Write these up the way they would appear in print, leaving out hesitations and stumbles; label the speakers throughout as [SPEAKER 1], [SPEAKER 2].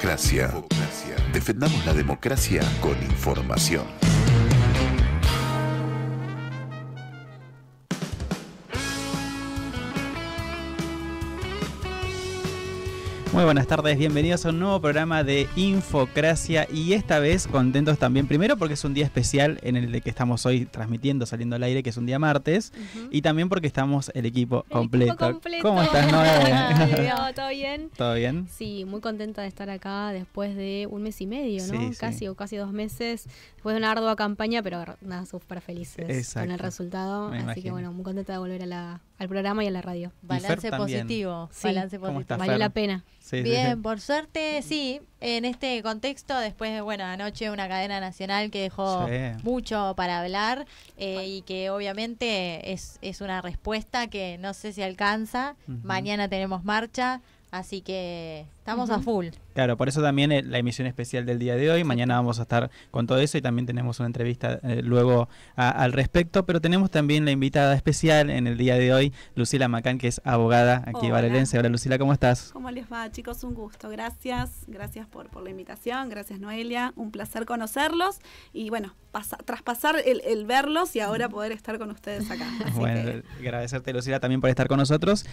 [SPEAKER 1] Infocracia. Defendamos la democracia con información.
[SPEAKER 2] Muy buenas tardes, bienvenidos a un nuevo programa de Infocracia y esta vez contentos también, primero porque es un día especial en el que estamos hoy transmitiendo, saliendo al aire, que es un día martes, y también porque estamos el equipo completo. ¿Cómo estás, Noé?
[SPEAKER 3] ¿Todo bien?
[SPEAKER 2] ¿Todo bien?
[SPEAKER 3] Sí, muy contenta de estar acá después de un mes y medio, ¿no?
[SPEAKER 2] Sí.
[SPEAKER 3] Casi 2 meses, después de una ardua campaña, pero nada, súper felices con el resultado, así que bueno, muy contenta de volver al programa y a la radio.
[SPEAKER 4] Balance positivo,
[SPEAKER 3] sí.
[SPEAKER 4] Balance positivo.
[SPEAKER 3] Valió la pena.
[SPEAKER 2] Sí,
[SPEAKER 4] bien,
[SPEAKER 2] sí.
[SPEAKER 4] por suerte, sí, en este contexto, después de, bueno, anoche una cadena nacional que dejó mucho para hablar y que obviamente es una respuesta que no sé si alcanza. Mañana tenemos marcha, así que estamos a full.
[SPEAKER 2] Claro, por eso también la emisión especial del día de hoy. Mañana vamos a estar con todo eso y también tenemos una entrevista luego al respecto. Pero tenemos también la invitada especial en el día de hoy, Lucila Macán, que es abogada aquí varelense. Hola Lucila, ¿cómo estás?
[SPEAKER 5] ¿Cómo les va, chicos? Un gusto. Gracias por la invitación. Gracias, Noelia. Un placer conocerlos. Y bueno, traspasar el verlos y ahora poder estar con ustedes acá. Así
[SPEAKER 2] bueno, agradecerte, Lucila, también por estar con nosotros.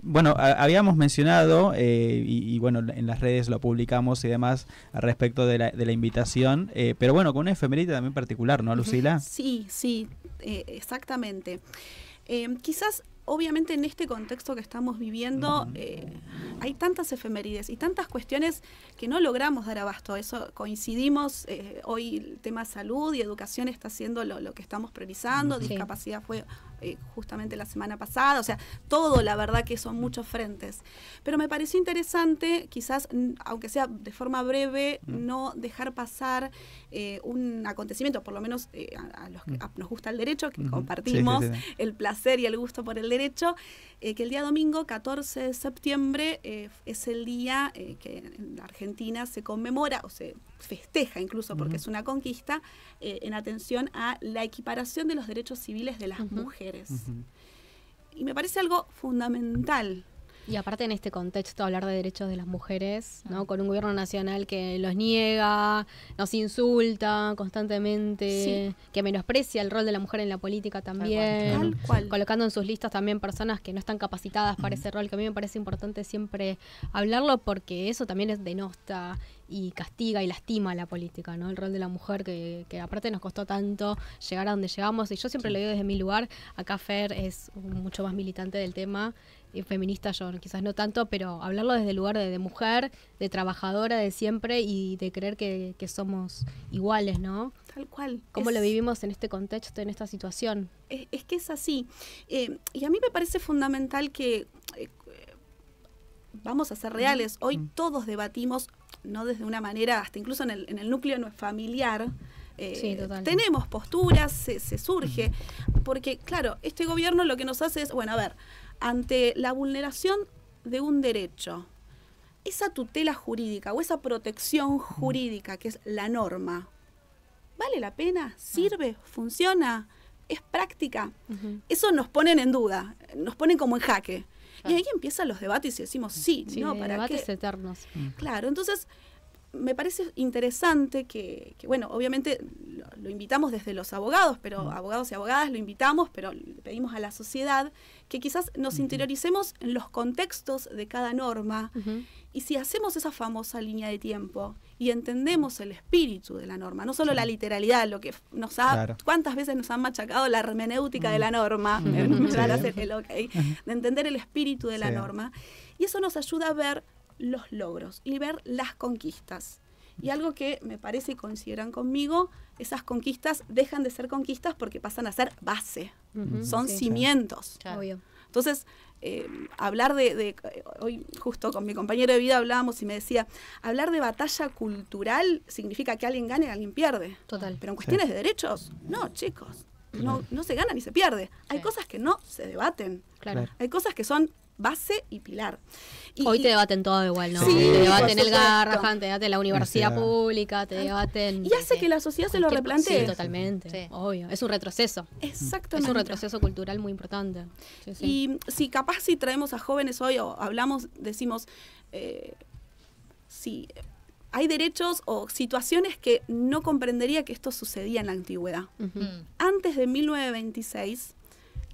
[SPEAKER 2] Bueno, habíamos mencionado y bueno, en las redes lo publicamos y demás al respecto de la invitación, pero bueno, con una efeméride también particular, ¿no, Lucila?
[SPEAKER 5] Sí, exactamente. Quizás, obviamente, en este contexto que estamos viviendo, hay tantas efemérides y tantas cuestiones que no logramos dar abasto. Eso coincidimos, hoy el tema salud y educación está siendo lo que estamos priorizando, discapacidad fue justamente la semana pasada, o sea, todo, la verdad que son muchos frentes. Pero me pareció interesante, quizás, aunque sea de forma breve, no dejar pasar un acontecimiento, por lo menos a los que nos gusta el derecho, que compartimos el placer y el gusto por el derecho, que el día domingo, 14 de septiembre, es el día que en la Argentina se conmemora, o se festeja incluso, porque es una conquista, en atención a la equiparación de los derechos civiles de las mujeres. Y me parece algo fundamental.
[SPEAKER 3] Y aparte en este contexto hablar de derechos de las mujeres, ¿no? Con un gobierno nacional que los niega, nos insulta constantemente, que menosprecia el rol de la mujer en la política también,
[SPEAKER 5] Tal cual.
[SPEAKER 3] colocando en sus listas también personas que no están capacitadas para ese rol, que a mí me parece importante siempre hablarlo porque eso también denosta y castiga y lastima a la política, ¿no? El rol de la mujer que aparte nos costó tanto llegar a donde llegamos, y yo siempre lo digo desde mi lugar. Acá Fer es mucho más militante del tema, feminista yo quizás no tanto, pero hablarlo desde el lugar de mujer, de trabajadora de siempre y de creer que somos iguales, ¿no?
[SPEAKER 5] Tal cual.
[SPEAKER 3] ¿Cómo lo vivimos en este contexto, en esta situación?
[SPEAKER 5] Es que es así. Y a mí me parece fundamental que vamos a ser reales. Hoy todos debatimos, no desde una manera, hasta incluso en el núcleo familiar, tenemos posturas, se surge, porque claro, este gobierno lo que nos hace es, bueno, a ver, ante la vulneración de un derecho, esa tutela jurídica o esa protección jurídica que es la norma, ¿vale la pena? ¿Sirve? ¿Funciona? ¿Es práctica? Eso nos ponen en duda, nos ponen como en jaque. Y ahí empiezan los debates y decimos no, ¿para
[SPEAKER 3] debates
[SPEAKER 5] qué?
[SPEAKER 3] eternos.
[SPEAKER 5] Claro, entonces me parece interesante que bueno, obviamente lo invitamos desde los abogados, pero abogados y abogadas lo invitamos, pero le pedimos a la sociedad que quizás nos interioricemos en los contextos de cada norma, y si hacemos esa famosa línea de tiempo y entendemos el espíritu de la norma, no solo la literalidad, lo que nos ha, cuántas veces nos han machacado la hermenéutica de la norma, de entender el espíritu de la norma, y eso nos ayuda a ver los logros y ver las conquistas. Y algo que me parece y consideran conmigo, esas conquistas dejan de ser conquistas porque pasan a ser base, son cimientos.
[SPEAKER 3] Obvio.
[SPEAKER 5] Entonces, hablar de hoy justo con mi compañero de vida hablábamos y me decía, hablar de batalla cultural significa que alguien gane y alguien pierde.
[SPEAKER 3] Total.
[SPEAKER 5] Pero en cuestiones de derechos, no, chicos, no se gana ni se pierde. Hay cosas que no se debaten.
[SPEAKER 3] Claro.
[SPEAKER 5] Hay cosas que son base y pilar.
[SPEAKER 3] Hoy te debaten todo igual, ¿no?
[SPEAKER 5] Sí,
[SPEAKER 3] te debaten el Garrahan, te debaten la universidad pública, te debaten...
[SPEAKER 5] Y hace que la sociedad se lo replantee.
[SPEAKER 3] Sí, totalmente, obvio. Es un retroceso.
[SPEAKER 5] Exactamente.
[SPEAKER 3] Es un retroceso cultural muy importante.
[SPEAKER 5] Y si capaz si traemos a jóvenes hoy o hablamos, decimos, hay derechos o situaciones que no comprendería que esto sucedía en la antigüedad. Antes de 1926,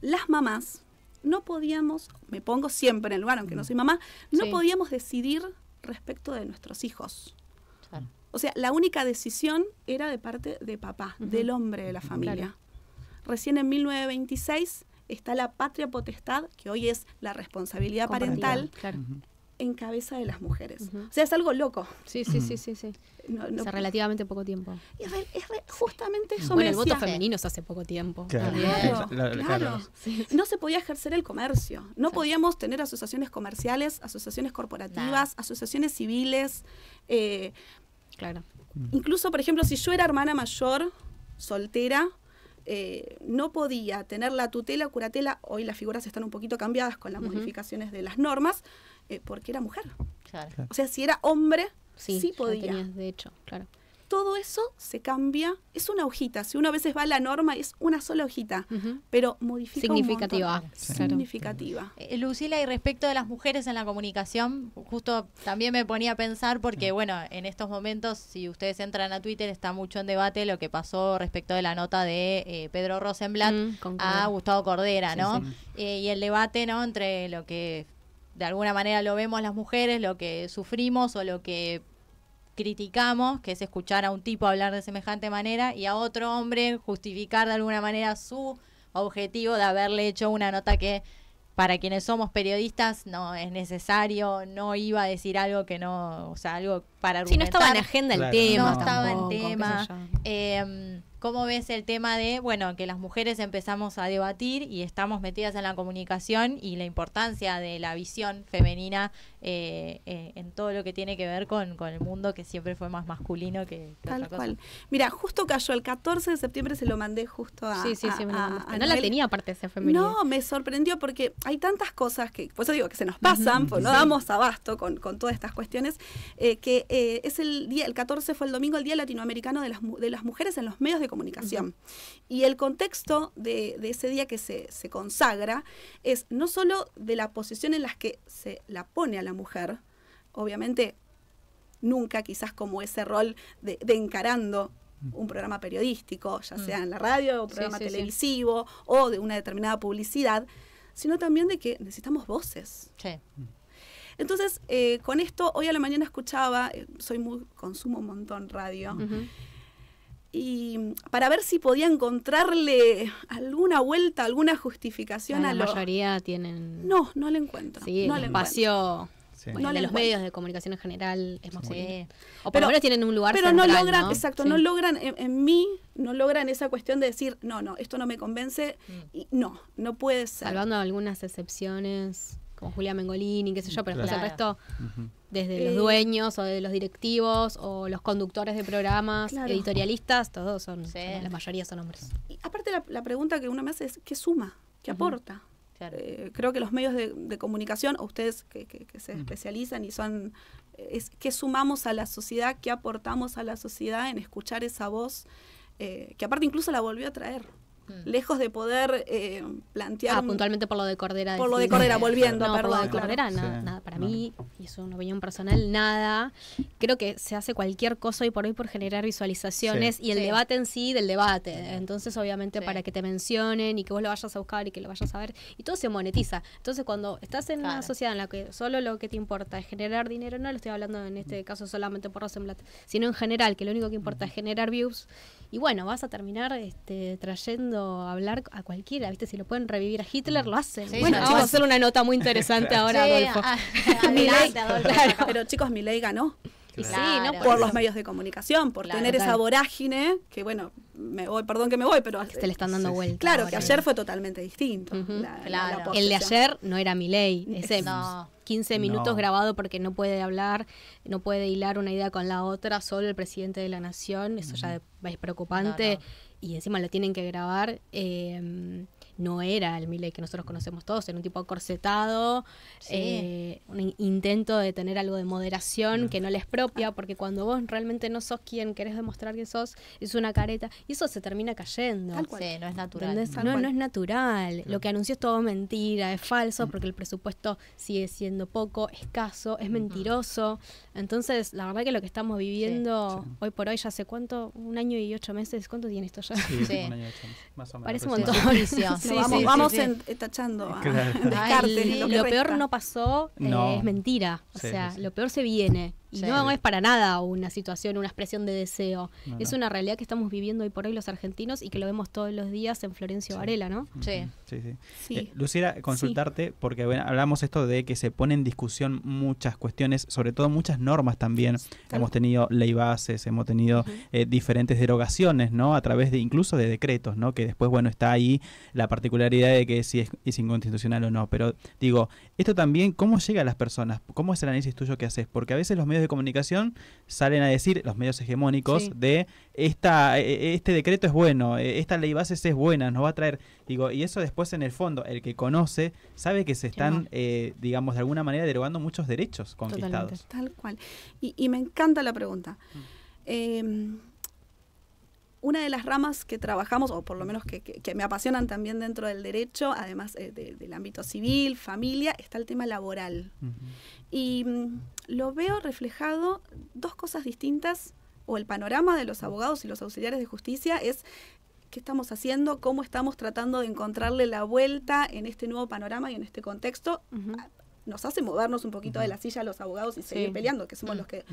[SPEAKER 5] las mamás no podíamos, me pongo siempre en el lugar, aunque no soy mamá, no podíamos decidir respecto de nuestros hijos. Claro. O sea, la única decisión era de parte de papá, del hombre de la familia. Claro. Recién en 1926 está la patria potestad, que hoy es la responsabilidad parental, en cabeza de las mujeres. O sea, es algo loco.
[SPEAKER 3] Sí. Hace relativamente poco tiempo.
[SPEAKER 5] Es justamente eso.
[SPEAKER 3] Bueno, el voto femenino es hace poco tiempo.
[SPEAKER 5] Claro. Sí. No se podía ejercer el comercio. No podíamos tener asociaciones comerciales, asociaciones corporativas, asociaciones civiles. Incluso, por ejemplo, si yo era hermana mayor, soltera, no podía tener la tutela, curatela. Hoy las figuras están un poquito cambiadas con las modificaciones de las normas, porque era mujer. Claro. O sea, si era hombre, sí podía.
[SPEAKER 3] Tenías, de hecho, claro.
[SPEAKER 5] Todo eso se cambia, es una hojita. Si uno a veces va a la norma, es una sola hojita, pero modifica
[SPEAKER 3] significativa.
[SPEAKER 5] Un montón. Significativa.
[SPEAKER 4] Lucila, y respecto de las mujeres en la comunicación, justo también me ponía a pensar, porque bueno, en estos momentos, si ustedes entran a Twitter, está mucho en debate lo que pasó respecto de la nota de Pedro Rosenblatt a Gustavo Cordera, ¿no? Y el debate, ¿no?, entre lo que de alguna manera lo vemos las mujeres, lo que sufrimos o lo que criticamos, que es escuchar a un tipo hablar de semejante manera, y a otro hombre justificar de alguna manera su objetivo de haberle hecho una nota que para quienes somos periodistas no es necesario, no iba a decir algo que no, o sea, algo para argumentar.
[SPEAKER 3] Sí, no estaba en agenda el tema.
[SPEAKER 4] No estaba en tema. ¿Cómo ves el tema de, bueno, que las mujeres empezamos a debatir y estamos metidas en la comunicación y la importancia de la visión femenina en todo lo que tiene que ver con el mundo que siempre fue más masculino que
[SPEAKER 5] tal
[SPEAKER 4] otra
[SPEAKER 5] cual.
[SPEAKER 4] cosa?
[SPEAKER 5] Mira, justo cayó el 14 de septiembre, se lo mandé justo a...
[SPEAKER 3] Sí, me lo mandaste. No la tenía aparte ese femenino.
[SPEAKER 5] No, me sorprendió porque hay tantas cosas que, por eso digo que se nos pasan, pues no damos abasto con todas estas cuestiones, que es el día, el 14 fue el domingo, el Día Latinoamericano de las Mujeres en los Medios de Comunicación. Y el contexto de ese día que se consagra es no solo de la posición en la que se la pone a la mujer, obviamente nunca quizás como ese rol de encarando un programa periodístico, ya sea en la radio o un programa televisivo o de una determinada publicidad, sino también de que necesitamos voces.
[SPEAKER 4] Sí.
[SPEAKER 5] Entonces, con esto, hoy a la mañana escuchaba, consumo un montón radio, y para ver si podía encontrarle alguna vuelta, alguna justificación
[SPEAKER 3] la mayoría tienen...
[SPEAKER 5] No le encuentro.
[SPEAKER 3] Sí,
[SPEAKER 5] no
[SPEAKER 3] el espacio...
[SPEAKER 2] Sí.
[SPEAKER 3] Bueno, de los medios de comunicación en general es masculino. O por lo menos tienen un lugar
[SPEAKER 5] pero
[SPEAKER 3] central,
[SPEAKER 5] no logran,
[SPEAKER 3] ¿no?
[SPEAKER 5] exacto, no logran, en mí, no logran esa cuestión de decir, no, esto no me convence, y no puede ser.
[SPEAKER 3] Salvando algunas excepciones, como Julia Mengolini, qué sé yo, pero después el resto, desde los dueños o de los directivos o los conductores de programas, editorialistas, todos son, la mayoría son hombres.
[SPEAKER 5] Y aparte la pregunta que uno me hace es, ¿qué suma? ¿Qué aporta? Claro. Creo que los medios de comunicación, o ustedes que se especializan y son, ¿qué sumamos a la sociedad? ¿Qué aportamos a la sociedad en escuchar esa voz? Que aparte incluso la volvió a traer. Lejos de poder plantear...
[SPEAKER 3] puntualmente por lo de Cordera.
[SPEAKER 5] Por lo de Cordera, volviendo,
[SPEAKER 3] no,
[SPEAKER 5] perdón.
[SPEAKER 3] Por lo de Cordera, nada. Para mí, y es una opinión personal, nada. Creo que se hace cualquier cosa hoy por generar visualizaciones y el debate en sí del debate. Entonces, obviamente, para que te mencionen y que vos lo vayas a buscar y que lo vayas a ver, y todo se monetiza. Entonces, cuando estás en una sociedad en la que solo lo que te importa es generar dinero, no lo estoy hablando en este caso solamente por Rosenblatt, sino en general, que lo único que importa es generar views, y bueno, vas a terminar trayendo a hablar a cualquiera, ¿viste? Si lo pueden revivir a Hitler, lo hacen. Sí, bueno, vamos a hacer una nota muy interesante ahora, Adolfo.
[SPEAKER 5] Adelante, Adolfo. Claro. Pero chicos, Milei ganó.
[SPEAKER 3] Claro.
[SPEAKER 5] Sí, ¿no? Por los medios de comunicación, por tener esa vorágine, que bueno, perdón que me voy, pero...
[SPEAKER 3] Se le están dando vuelta.
[SPEAKER 5] Claro, que ayer fue totalmente distinto.
[SPEAKER 3] El de ayer no era Milei, ese 15 minutos grabado porque no puede hablar, no puede hilar una idea con la otra, solo el presidente de la nación, eso ya es preocupante, y encima lo tienen que grabar. no era el Milei que nosotros conocemos todos, era un tipo corsetado, un intento de tener algo de moderación que no le es propia, porque cuando vos realmente no sos quien querés demostrar que sos, es una careta, y eso se termina cayendo.
[SPEAKER 4] Sí, no es natural.
[SPEAKER 3] No es natural. Lo que anunció es todo mentira, es falso, porque el presupuesto sigue siendo poco, escaso, es mentiroso. Entonces, la verdad que lo que estamos viviendo hoy por hoy, ya hace ¿cuánto? 1 año y 8 meses. ¿Cuánto tiene esto ya?
[SPEAKER 2] Sí, 1 año y 8 meses, más o menos.
[SPEAKER 3] Parece un montón.
[SPEAKER 5] Vamos tachando a descartes.
[SPEAKER 3] Lo peor no pasó, es mentira. O sea, lo peor se viene. Y no es para nada una situación, una expresión de deseo. Es una realidad que estamos viviendo hoy por hoy los argentinos y que lo vemos todos los días en Florencio Varela, ¿no?
[SPEAKER 2] Sí. Luciera, consultarte, porque bueno, hablamos esto de que se pone en discusión muchas cuestiones, sobre todo muchas normas también. Hemos tenido ley bases, hemos tenido diferentes derogaciones, ¿no? A través de incluso de decretos, ¿no? Que después, bueno, está ahí la particularidad de que si es inconstitucional o no. Pero digo, esto también, ¿cómo llega a las personas? ¿Cómo es el análisis tuyo que haces? Porque a veces los medios de comunicación salen a decir, los medios hegemónicos, de este decreto es bueno, esta ley bases es buena, nos va a traer, digo, y eso después en el fondo, el que conoce, sabe que se están, digamos, de alguna manera derogando muchos derechos conquistados.
[SPEAKER 5] Tal cual. Y me encanta la pregunta. Una de las ramas que trabajamos, o por lo menos que me apasionan también dentro del derecho, además del ámbito civil, familia, está el tema laboral. Y lo veo reflejado 2 cosas distintas, o el panorama de los abogados y los auxiliares de justicia es qué estamos haciendo, cómo estamos tratando de encontrarle la vuelta en este nuevo panorama y en este contexto. Nos hace movernos un poquito de la silla a los abogados y seguir peleando, que somos los que,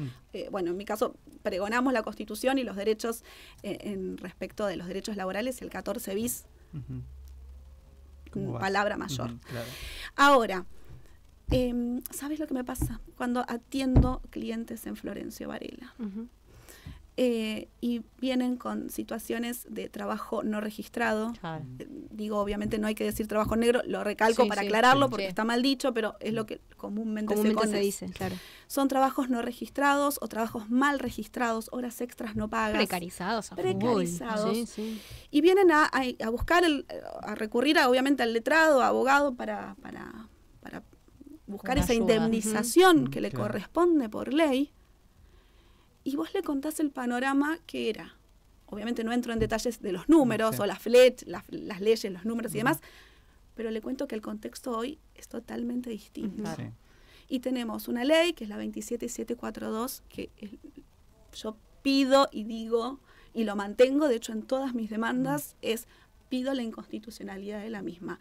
[SPEAKER 5] bueno, en mi caso, pregonamos la Constitución y los derechos en respecto de los derechos laborales, el 14 bis, palabra mayor. Claro. Ahora, ¿sabes lo que me pasa? Cuando atiendo clientes en Florencio Varela y vienen con situaciones de trabajo no registrado. Digo, obviamente no hay que decir trabajo negro, lo recalco para aclararlo porque está mal dicho, pero es lo que comúnmente se dice. Claro. Son trabajos no registrados o trabajos mal registrados, horas extras no pagas.
[SPEAKER 3] Precarizados.
[SPEAKER 5] Y vienen a buscar, a recurrir obviamente al letrado, abogado, para buscar esa indemnización que le corresponde por ley. Y vos le contás el panorama que era. Obviamente no entro en detalles de los números o las leyes, los números y demás, pero le cuento que el contexto hoy es totalmente distinto. Y tenemos una ley, que es la 27742, que yo pido y digo, y lo mantengo, de hecho en todas mis demandas, pido la inconstitucionalidad de la misma.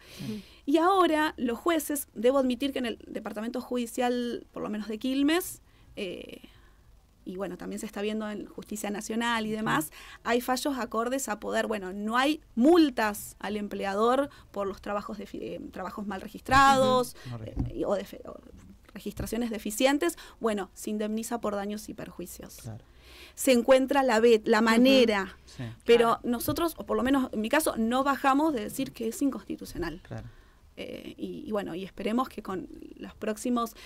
[SPEAKER 5] Y ahora los jueces, debo admitir que en el departamento judicial, por lo menos de Quilmes, y bueno, también se está viendo en Justicia Nacional y demás, hay fallos acordes a poder, bueno, no hay multas al empleador por los trabajos mal registrados o registraciones deficientes, bueno, se indemniza por daños y perjuicios. Se encuentra la manera, pero nosotros, o por lo menos en mi caso, no bajamos de decir que es inconstitucional. Y bueno, y esperemos que con los próximos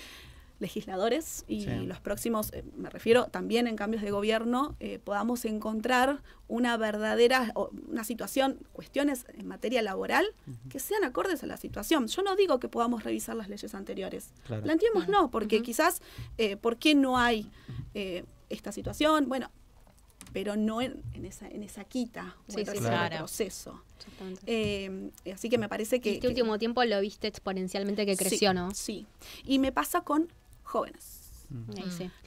[SPEAKER 5] legisladores y los próximos, me refiero también en cambios de gobierno, podamos encontrar una verdadera, una situación, cuestiones en materia laboral que sean acordes a la situación. Yo no digo que podamos revisar las leyes anteriores. Planteemos no, porque quizás, ¿por qué no hay esta situación? Bueno, pero no en esa quita o en ese retroceso. Así que me parece que...
[SPEAKER 3] Este último tiempo lo viste exponencialmente que creció, ¿no?
[SPEAKER 5] Sí, y me pasa con jóvenes.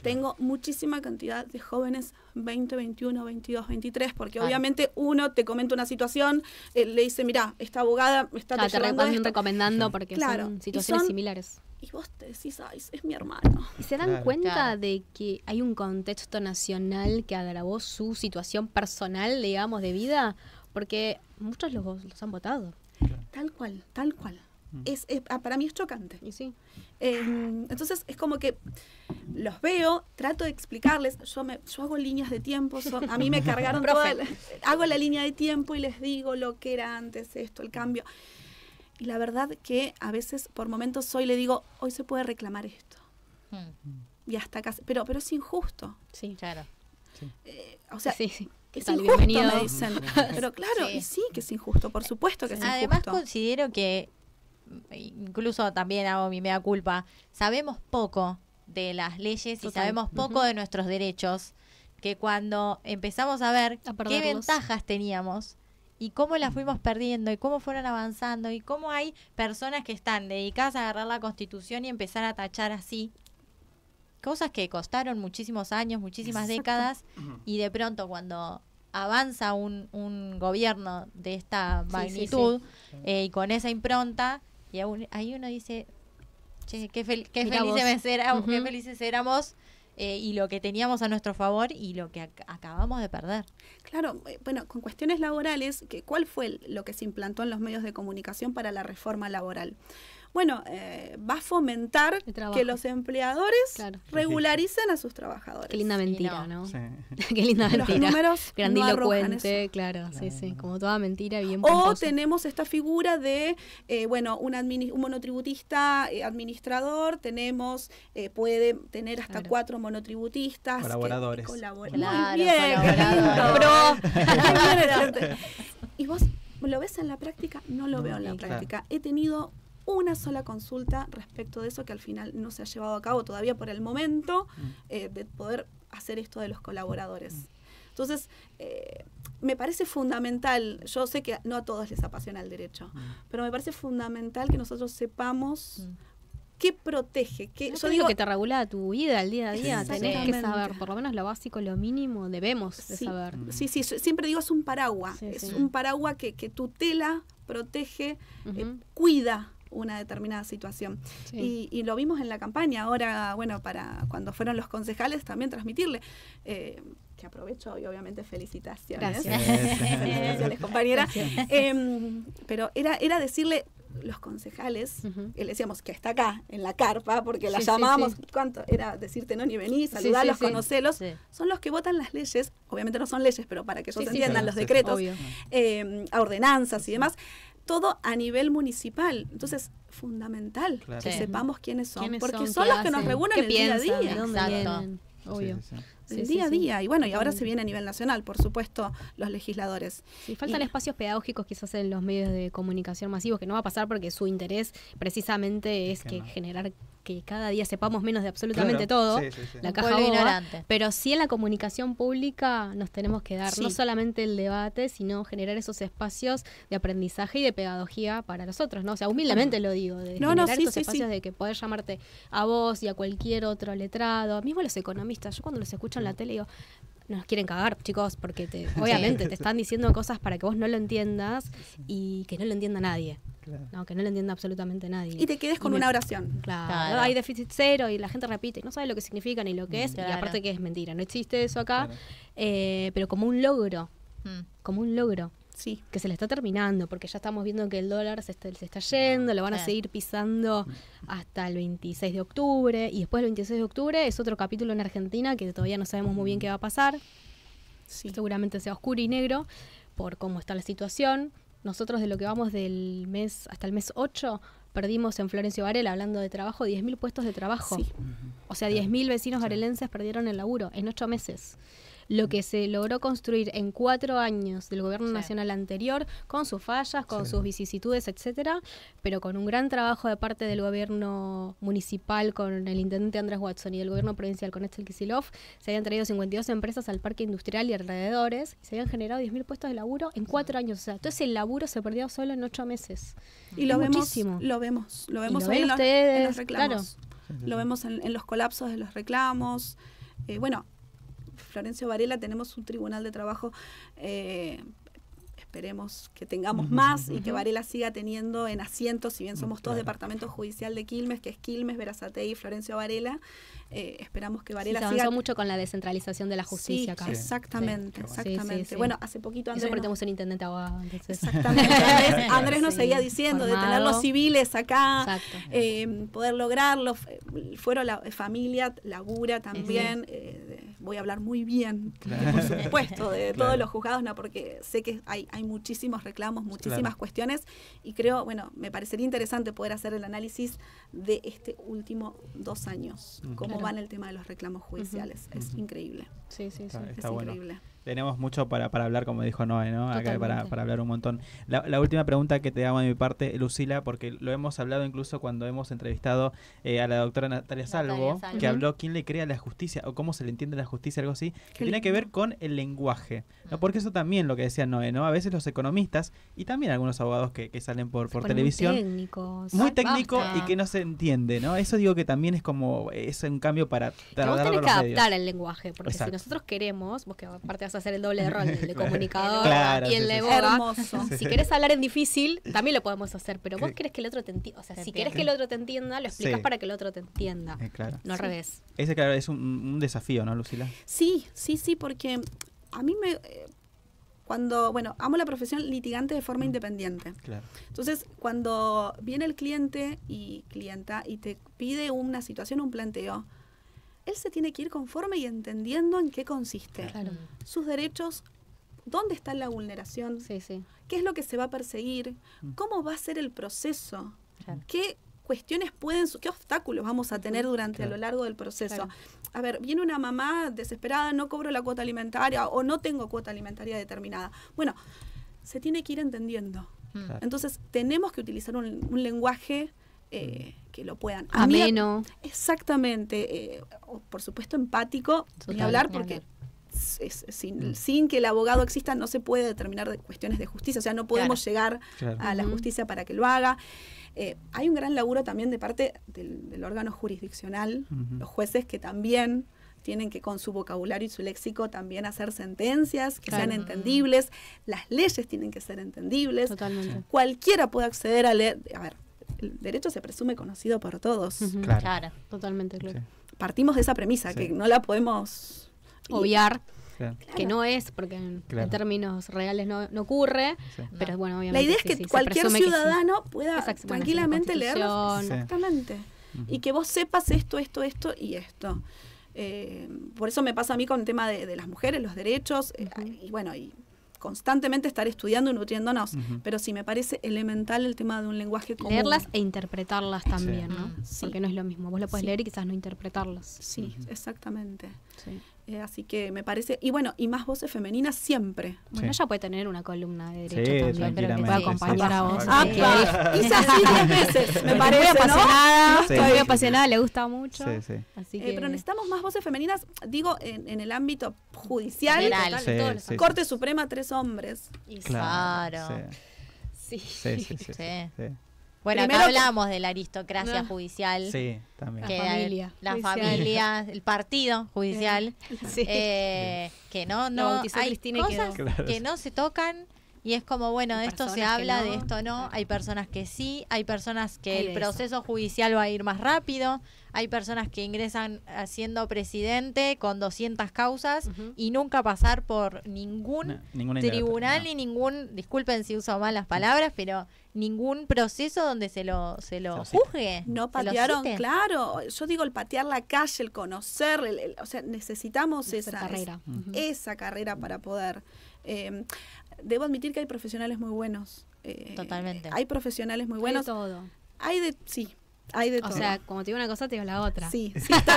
[SPEAKER 5] Tengo muchísima cantidad de jóvenes 20, 21, 22, 23, porque obviamente uno te comenta una situación, le dice, mirá, esta abogada me está
[SPEAKER 3] recomendando porque son situaciones similares.
[SPEAKER 5] Y vos te decís, ay, es mi hermano.
[SPEAKER 3] ¿Y se dan cuenta de que hay un contexto nacional que agravó su situación personal, digamos, de vida? Porque muchos los han votado.
[SPEAKER 5] Tal cual. Para mí es chocante. Entonces es como que los veo, trato de explicarles, yo hago líneas de tiempo, a mí me cargaron hago la línea de tiempo y les digo lo que era antes, esto, el cambio. Y la verdad que a veces, por momentos, le digo, hoy se puede reclamar esto. Y hasta acá, pero es injusto.
[SPEAKER 3] Sí, claro.
[SPEAKER 5] O sea, es
[SPEAKER 3] tal?
[SPEAKER 5] injusto,
[SPEAKER 3] Bienvenido.
[SPEAKER 5] me dicen. Pero claro, y sí que es injusto, por supuesto que es injusto.
[SPEAKER 4] Además considero que, incluso también hago mi mea culpa, sabemos poco de las leyes y sabemos poco de nuestros derechos, que cuando empezamos a ver qué ventajas teníamos y cómo las fuimos perdiendo y cómo fueron avanzando y cómo hay personas que están dedicadas a agarrar la Constitución y empezar a tachar así cosas que costaron muchísimos años, muchísimas décadas, y de pronto cuando avanza un gobierno de esta magnitud y con esa impronta, y ahí uno dice, che, qué felices éramos, y lo que teníamos a nuestro favor y lo que acabamos de perder.
[SPEAKER 5] Claro, bueno, con cuestiones laborales, ¿cuál fue lo que se implantó en los medios de comunicación para la reforma laboral? Bueno, va a fomentar que los empleadores regularicen a sus trabajadores.
[SPEAKER 3] Qué linda mentira, ¿no?
[SPEAKER 2] Sí.
[SPEAKER 3] Qué linda mentira.
[SPEAKER 5] Los números
[SPEAKER 3] grandilocuente,
[SPEAKER 5] no
[SPEAKER 3] claro, sí, como toda mentira bien
[SPEAKER 5] O
[SPEAKER 3] pomposa.
[SPEAKER 5] tenemos esta figura de, un monotributista administrador, tenemos, puede tener hasta 4 monotributistas.
[SPEAKER 2] Colaboradores.
[SPEAKER 5] Muy bien,
[SPEAKER 3] Colaboradores.
[SPEAKER 5] ¿Y vos lo ves en la práctica? No lo veo en la práctica. He tenido una sola consulta respecto de eso que al final no se ha llevado a cabo todavía por el momento, de poder hacer esto de los colaboradores. Entonces, me parece fundamental, yo sé que no a todos les apasiona el derecho, pero me parece fundamental que nosotros sepamos qué protege.
[SPEAKER 3] Yo digo que te regula tu vida, el día a día, tenés que saber, por lo menos lo básico, lo mínimo, debemos de saber.
[SPEAKER 5] Sí, siempre digo es un paraguas, un paraguas que tutela, protege, cuida una determinada situación. Y lo vimos en la campaña. Ahora, bueno, para cuando fueron los concejales también transmitirle, que aprovecho y obviamente felicitaciones. Felicitaciones, compañera. Pero era decirle los concejales, le decíamos que está acá en la carpa, porque la llamábamos, ¿cuánto? Era decirte no ni vení, saludarlos, conocerlos, son los que votan las leyes, obviamente no son leyes, pero para que ellos entiendan los decretos, a ordenanzas y demás, todo a nivel municipal. Entonces, fundamental que sepamos quiénes son, porque son los que nos regulan el día a día.
[SPEAKER 3] ¿De dónde vienen? Obvio.
[SPEAKER 5] El día a día. Y bueno, y ahora se viene a nivel nacional, por supuesto, los legisladores.
[SPEAKER 3] Sí, faltan espacios pedagógicos quizás en los medios de comunicación masivos, que no va a pasar porque su interés precisamente es que generar que cada día sepamos menos de absolutamente todo, la caja boba, ignorante. Pero sí en la comunicación pública nos tenemos que dar no solamente el debate, sino generar esos espacios de aprendizaje y de pedagogía para los otros, ¿no? O sea, humildemente lo digo, de generar estos espacios de que poder llamarte a vos y a cualquier otro letrado, mismo los economistas. Yo cuando los escucho en la tele digo, nos quieren cagar, chicos, porque obviamente te están diciendo cosas para que vos no lo entiendas y que no lo entienda nadie. No, que no lo entienda absolutamente nadie.
[SPEAKER 5] Y te quedes con una oración.
[SPEAKER 3] Claro. Hay déficit cero y la gente repite y no sabe lo que significa ni lo que es, y aparte que es mentira. No existe eso acá, pero como un logro. Como un logro.
[SPEAKER 5] Sí.
[SPEAKER 3] Que se le está terminando, porque ya estamos viendo que el dólar se está yendo, lo van a seguir pisando hasta el 26 de octubre, y después del 26 de octubre es otro capítulo en Argentina que todavía no sabemos muy bien qué va a pasar. Seguramente sea oscuro y negro por cómo está la situación. Nosotros de lo que vamos del mes hasta el mes 8 perdimos en Florencio Varela, hablando de trabajo, 10.000 puestos de trabajo. O sea, 10.000 vecinos varelenses perdieron el laburo en 8 meses. Lo que se logró construir en 4 años del gobierno nacional anterior, con sus fallas, con sus vicisitudes, etcétera, pero con un gran trabajo de parte del gobierno municipal con el intendente Andrés Watson y del gobierno provincial con Axel Kicillof, se habían traído 52 empresas al parque industrial y alrededores, y se habían generado 10.000 puestos de laburo en 4 años. O sea, todo ese laburo se perdió solo en 8 meses.
[SPEAKER 5] Y lo vemos hoy en los reclamos.
[SPEAKER 2] Claro.
[SPEAKER 5] Lo vemos en los colapsos de los reclamos. Bueno, Florencio Varela tenemos un tribunal de trabajo, esperemos que tengamos más y que Varela siga teniendo en asientos, si bien somos todos departamentos judicial de Quilmes, que es Quilmes, Berazategui y Florencio Varela, esperamos que Varela
[SPEAKER 3] siga. Se avanzó mucho con la descentralización de la justicia acá.
[SPEAKER 5] Exactamente. Bueno, hace poquito Andrés...
[SPEAKER 3] Eso porque tenemos un intendente abogado.
[SPEAKER 5] Exactamente. Andrés nos seguía diciendo de tener los civiles acá, poder lograrlo. Fueron la familia, labura también. Voy a hablar muy bien, por supuesto, de todos los juzgados, no, porque sé que hay muchísimos reclamos, muchísimas cuestiones, y creo, bueno, me parecería interesante poder hacer el análisis de este último 2 años, cómo va en el tema de los reclamos judiciales. Es increíble.
[SPEAKER 3] Sí.
[SPEAKER 2] Está
[SPEAKER 5] es
[SPEAKER 2] bueno.
[SPEAKER 5] increíble.
[SPEAKER 2] Tenemos mucho para hablar, como dijo Noé, ¿no? Acá para hablar un montón. La última pregunta que te hago de mi parte, Lucila, porque lo hemos hablado incluso cuando hemos entrevistado a la doctora Natalia Salvo, que habló quién le crea la justicia o cómo se le entiende la justicia, algo así, que tiene que ver con el lenguaje, ¿no? Porque eso también lo que decía Noé, ¿no? A veces los economistas y también algunos abogados que salen por televisión, muy técnico y que no se entiende, ¿no? Eso digo que también es como, es un cambio para
[SPEAKER 3] vos tenés que adaptar el lenguaje, porque si nosotros queremos, vos que aparte vas a hacer el doble de rol de comunicador y el de boga, si querés hablar en difícil, también lo podemos hacer, pero vos querés que el otro te entienda, o sea, si querés que el otro te entienda, lo explicás para que el otro te entienda, no al revés.
[SPEAKER 2] Ese, claro, es un desafío, ¿no, Lucila?
[SPEAKER 5] Sí, porque a mí amo la profesión litigante de forma independiente. Claro. Entonces, cuando viene el cliente y clienta y te pide una situación, un planteo, él se tiene que ir conforme y entendiendo en qué consiste. Claro. Sus derechos, dónde está la vulneración, qué es lo que se va a perseguir, cómo va a ser el proceso, qué cuestiones qué obstáculos vamos a tener durante a lo largo del proceso. Claro. A ver, viene una mamá desesperada, no cobro la cuota alimentaria o no tengo cuota alimentaria determinada. Bueno, se tiene que ir entendiendo. Claro. Entonces, tenemos que utilizar un lenguaje que lo puedan.
[SPEAKER 3] Ameno.
[SPEAKER 5] Exactamente. Por supuesto, empático, ni hablar, porque sin que el abogado exista no se puede determinar de cuestiones de justicia. O sea, no podemos llegar a la justicia para que lo haga. Hay un gran laburo también de parte del órgano jurisdiccional, los jueces que también tienen que con su vocabulario y su léxico también hacer sentencias que sean entendibles, las leyes tienen que ser entendibles. Totalmente. Cualquiera puede acceder a leer. A ver, el derecho se presume conocido por todos.
[SPEAKER 3] Claro, totalmente claro.
[SPEAKER 5] Partimos de esa premisa, que no la podemos
[SPEAKER 3] obviar. Que no es, porque en términos reales no ocurre, pero bueno, obviamente.
[SPEAKER 5] La idea es que cualquier ciudadano pueda tranquilamente leerlo. Exactamente. Y que vos sepas esto y esto. Por eso me pasa a mí con el tema de las mujeres, los derechos, y constantemente estar estudiando y nutriéndonos, pero sí me parece elemental el tema de un lenguaje común.
[SPEAKER 3] Leerlas e interpretarlas también, ¿no? Porque no es lo mismo. Vos lo puedes leer y quizás no interpretarlas.
[SPEAKER 5] Sí, exactamente. Sí. Así que me parece, y más voces femeninas siempre.
[SPEAKER 3] Bueno, ella puede tener una columna de derecho también, pero que pueda acompañar a vos.
[SPEAKER 5] Hice así 10 veces, me parece, muy
[SPEAKER 3] apasionada, muy apasionada, le gusta mucho.
[SPEAKER 5] Así que pero necesitamos más voces femeninas, digo, en el ámbito judicial. Corte Suprema, 3 hombres.
[SPEAKER 4] Claro.
[SPEAKER 2] Sí.
[SPEAKER 4] Bueno, acá hablamos de la aristocracia judicial.
[SPEAKER 2] Sí, también.
[SPEAKER 4] La familia, el partido judicial. Que no hay cosas que no se tocan. Y es como, bueno, de esto se habla, de esto no. Hay personas que sí, hay personas que el proceso judicial va a ir más rápido. Hay personas que ingresan siendo presidente con 200 causas y nunca pasar por ningún tribunal ni ningún, disculpen si uso malas palabras, pero ningún proceso donde se lo juzgue.
[SPEAKER 5] No patearon, claro. Yo digo el patear la calle, el conocer, o sea, necesitamos esa carrera. Esa carrera para poder... debo admitir que hay profesionales muy buenos.
[SPEAKER 4] Totalmente.
[SPEAKER 5] Hay profesionales muy buenos.
[SPEAKER 3] Hay de todo.
[SPEAKER 5] Hay de todo.
[SPEAKER 3] O sea, como te digo una cosa, te digo la otra.
[SPEAKER 5] Sí,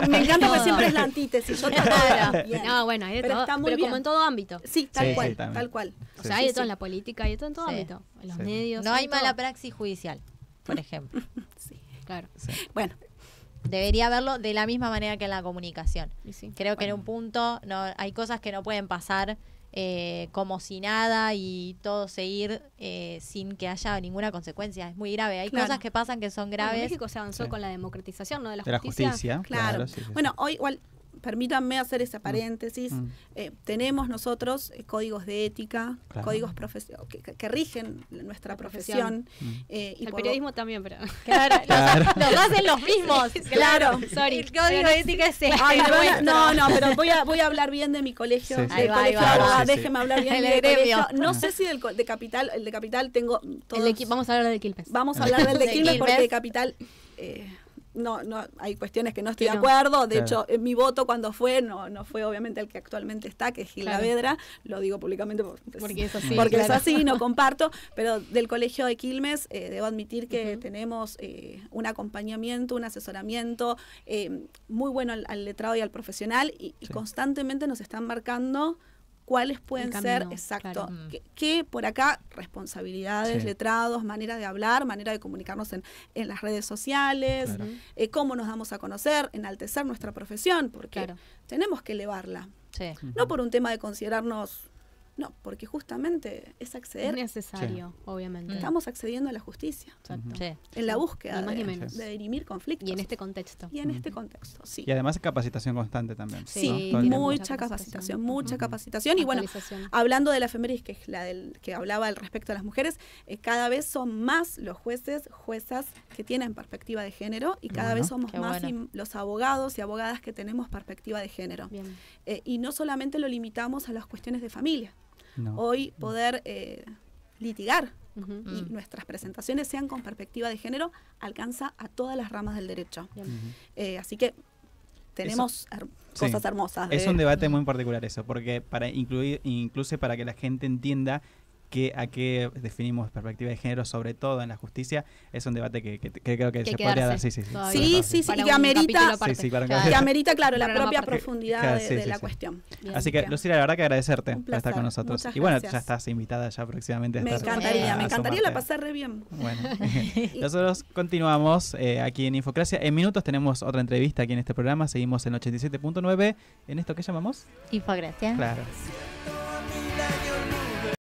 [SPEAKER 5] me encanta porque siempre es la antítesis. Yo
[SPEAKER 3] no, bueno, hay de todo. Pero como en todo ámbito.
[SPEAKER 5] Sí, tal cual.
[SPEAKER 3] O sea, hay de todo en la política, hay de todo en todo ámbito. En los medios.
[SPEAKER 4] No hay mala praxis judicial, por ejemplo.
[SPEAKER 3] Sí, claro.
[SPEAKER 5] Bueno.
[SPEAKER 4] Debería verlo de la misma manera que en la comunicación. Creo que en un punto hay cosas que no pueden pasar como si nada y todo seguir sin que haya ninguna consecuencia. Es muy grave. Hay cosas que pasan que son graves.
[SPEAKER 3] En México se avanzó con la democratización, ¿no? De la
[SPEAKER 2] justicia.
[SPEAKER 5] Claro. Bueno, hoy igual permítanme hacer ese paréntesis. Tenemos nosotros códigos de ética, códigos que rigen nuestra profesión.
[SPEAKER 3] Y el periodismo también, pero...
[SPEAKER 4] Claro. Los hacen los mismos.
[SPEAKER 5] Claro.
[SPEAKER 4] Sorry. El código de ética es
[SPEAKER 5] No, pero voy a hablar bien de mi colegio. Déjeme hablar bien de mi colegio. No sé si el de Capital tengo todos...
[SPEAKER 3] Vamos a hablar del Quilmes.
[SPEAKER 5] Vamos a hablar del de Quilmes porque de Capital... No, hay cuestiones que no estoy de acuerdo. De hecho, mi voto cuando no fue obviamente el que actualmente está, que es Gil Lavedra. Lo digo públicamente porque es así. Porque es así, no comparto. Pero del colegio de Quilmes, debo admitir que tenemos un acompañamiento, un asesoramiento muy bueno al letrado y al profesional y constantemente nos están marcando cuáles pueden ser,
[SPEAKER 3] camino,
[SPEAKER 5] exacto,
[SPEAKER 3] claro.
[SPEAKER 5] que por acá, responsabilidades,
[SPEAKER 2] Sí.
[SPEAKER 5] letrados, manera de hablar, manera de comunicarnos en las redes sociales,
[SPEAKER 2] Claro.
[SPEAKER 5] cómo nos damos a conocer, enaltecer nuestra profesión, porque
[SPEAKER 3] Claro.
[SPEAKER 5] tenemos que elevarla.
[SPEAKER 4] Sí.
[SPEAKER 5] No por un tema de considerarnos, no, porque justamente es
[SPEAKER 3] Es
[SPEAKER 5] acceder,
[SPEAKER 3] necesario, obviamente.
[SPEAKER 5] estamos accediendo a la justicia,
[SPEAKER 3] Exacto.
[SPEAKER 2] Ujú.
[SPEAKER 4] Sí.
[SPEAKER 5] en la búsqueda
[SPEAKER 3] Ni más ni
[SPEAKER 5] de,
[SPEAKER 3] menos.
[SPEAKER 5] de dirimir conflictos.
[SPEAKER 3] Y en este contexto.
[SPEAKER 5] Y en este contexto, sí.
[SPEAKER 2] Y además capacitación constante también.
[SPEAKER 3] Sí,
[SPEAKER 5] Sí,
[SPEAKER 2] ¿no? Todo el
[SPEAKER 3] tiene
[SPEAKER 2] tiempo.
[SPEAKER 5] mucha capacitación, mucha
[SPEAKER 2] Ujú.
[SPEAKER 5] capacitación. Y bueno,
[SPEAKER 3] Actualización.
[SPEAKER 5] hablando de la efemérides, que es la del que hablaba al respecto a las mujeres, cada vez son más los jueces, juezas que tienen perspectiva de género y
[SPEAKER 2] Qué
[SPEAKER 5] cada
[SPEAKER 2] bueno.
[SPEAKER 5] vez somos
[SPEAKER 4] Qué
[SPEAKER 5] más
[SPEAKER 4] bueno.
[SPEAKER 5] los abogados y abogadas que tenemos perspectiva de género.
[SPEAKER 3] Bien.
[SPEAKER 5] Y no solamente lo limitamos a las cuestiones de familia.
[SPEAKER 2] No.
[SPEAKER 5] Hoy poder litigar
[SPEAKER 3] Ujú.
[SPEAKER 5] y nuestras presentaciones sean con perspectiva de género alcanza a todas las ramas del derecho.
[SPEAKER 3] Bien.
[SPEAKER 2] Ujú.
[SPEAKER 5] Así que tenemos
[SPEAKER 2] Sí.
[SPEAKER 5] cosas hermosas.
[SPEAKER 2] Es un debate muy particular eso, porque para incluir, incluso para que la gente entienda a qué definimos perspectiva de género, sobre todo en la justicia, es un debate que creo que
[SPEAKER 3] Que
[SPEAKER 2] se
[SPEAKER 3] quedarse
[SPEAKER 2] podría dar. Sí, sí, sí.
[SPEAKER 3] todavía.
[SPEAKER 5] Sí, sí, sí,
[SPEAKER 3] Para
[SPEAKER 5] que
[SPEAKER 3] un
[SPEAKER 5] amerita,
[SPEAKER 3] capítulo aparte.
[SPEAKER 2] Sí, sí, para un
[SPEAKER 3] Claro.
[SPEAKER 5] que amerita, claro, la
[SPEAKER 3] Programa
[SPEAKER 5] propia
[SPEAKER 3] aparte.
[SPEAKER 5] profundidad
[SPEAKER 2] Claro,
[SPEAKER 5] de,
[SPEAKER 2] sí,
[SPEAKER 5] de
[SPEAKER 2] sí,
[SPEAKER 5] la
[SPEAKER 2] sí.
[SPEAKER 5] cuestión.
[SPEAKER 3] Bien.
[SPEAKER 2] Así que,
[SPEAKER 5] Ok.
[SPEAKER 2] Lucila, la verdad que agradecerte
[SPEAKER 5] Un
[SPEAKER 2] por estar con
[SPEAKER 5] placer.
[SPEAKER 2] nosotros.
[SPEAKER 5] Muchas
[SPEAKER 2] Y bueno,
[SPEAKER 5] gracias.
[SPEAKER 2] ya estás invitada ya próximamente a
[SPEAKER 5] Me
[SPEAKER 2] estar
[SPEAKER 5] encantaría,
[SPEAKER 2] a
[SPEAKER 5] me encantaría, la
[SPEAKER 2] asomarte.
[SPEAKER 5] pasé re bien.
[SPEAKER 2] Bueno, nosotros continuamos aquí en Infocracia. En minutos tenemos otra entrevista aquí en este programa. Seguimos en 87.9. ¿En esto qué llamamos?
[SPEAKER 4] Infocracia.
[SPEAKER 2] Claro.